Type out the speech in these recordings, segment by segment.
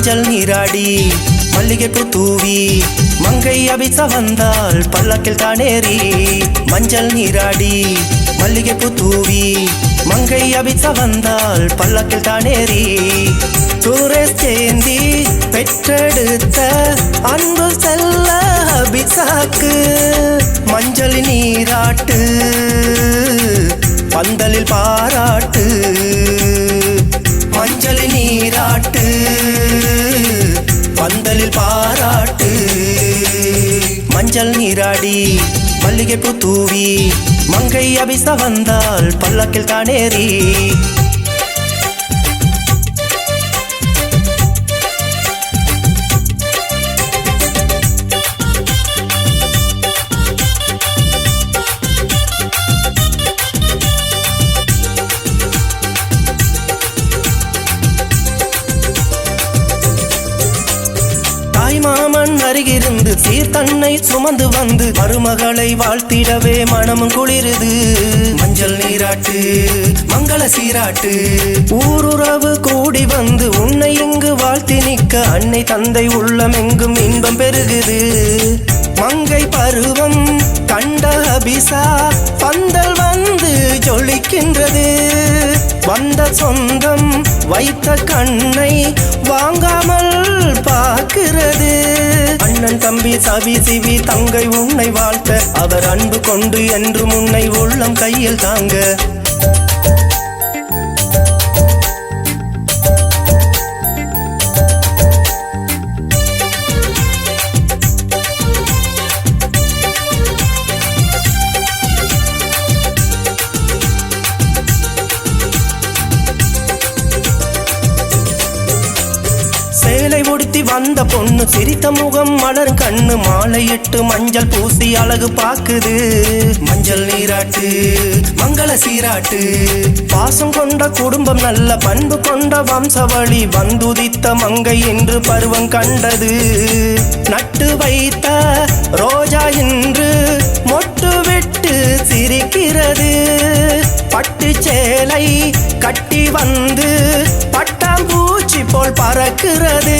மஞ்சள் நீராடி மல்லிகைப்பூ தூவி மங்கை அபிச வந்தாள் பல்லக்கில் தானேறி. மஞ்சள் நீராடி மல்லிகைப்பூ தூவி மங்கை அபிச வந்தாள் பல்லக்கில் தானேறி. சுரேஷ் சேந்தி பெற்றெடுத்த அன்பு செல்ல அபிசாக்கு மஞ்சள் நீராட்டு பந்தலில் பாராட்டு. மஞ்சள் நீராட்டு பந்தலில் பாராட்டு. மஞ்சள் நீராடி மல்லிகைப்பூ தூவி மங்கை அபிச வந்தாள் பல்லக்கில் தானேறி. மாமன் அருகிருந்து சீர்தன்னை சுமந்து வந்து மருமகளை வாழ்த்திடவே மனமும் குளிருது. மஞ்சள் நீராட்டு மங்கள சீராட்டு ஊருறவு கூடி வந்து உன்னை இங்கு வாழ்த்தி நிற்க அன்னை தந்தை உள்ளமெங்கும் இன்பம் பெருகுது. மங்கை பருவம் கண்ட அபிசா பந்தல் வந்து ஜொலிக்கின்றது. வந்த சொந்தம் வைத்த கண்ணை வாங்காமல் பார்க்கிறது. அண்ணன் தம்பி சவி சிவி தங்கை உன்னை வாழ்த்த அவர் அன்பு கொண்டு என்று முன்னை உள்ளம் கையில் தாங்க. சேலை உடுத்தி வந்த பொண்ணு சிரித்த முகம் மலர் கண்ணு மாலையிட்டு மஞ்சள் பூசி அழகு பாக்குது. மஞ்சள் நீராட்டு மங்கள சீராட்டு பாசம் கொண்ட குடும்பம் நல்ல பண்பு கொண்ட வம்சவழி வந்துதித்த மங்கை என்று பருவம் கண்டது. நட்டு வைத்த ரோஜா இன்று மொட்டு விட்டு சிரிக்கிறது. பட்டு சேலை கட்டி வந்து பட்டாம்பூச்சி போல் பறக்கிறது.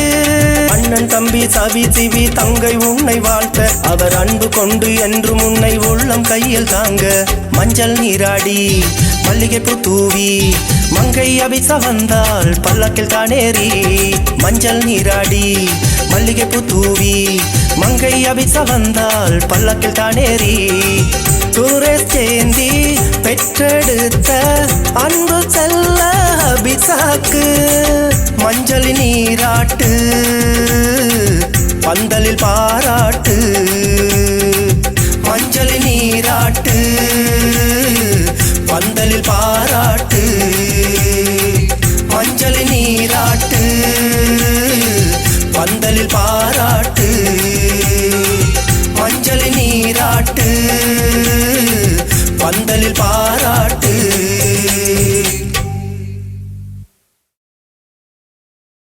அண்ணன் தம்பி சவி சிவி தங்கை உன்னை வாழ்த்த அவர் அன்பு கொண்டு என்று முன்னை உள்ளம் கையில் தாங்க. மஞ்சள் நீராடி மல்லிகைப்பூ தூவி மங்கை அபிச வந்தாள் பல்லக்கில் தானேறி. மஞ்சள் நீராடி மல்லிகைப்பூ தூவி மங்கை அபிச வந்தாள் பல்லக்கில் தானேறி. சுரேஷ் சேந்தி பெற்றெடுத்த அன்பு செல்ல அபிசாக்கு மஞ்சள் நீராட்டு பந்தலில் பாராட்டு. மஞ்சள் நீராட்டு பந்தலில் பாராட்டு.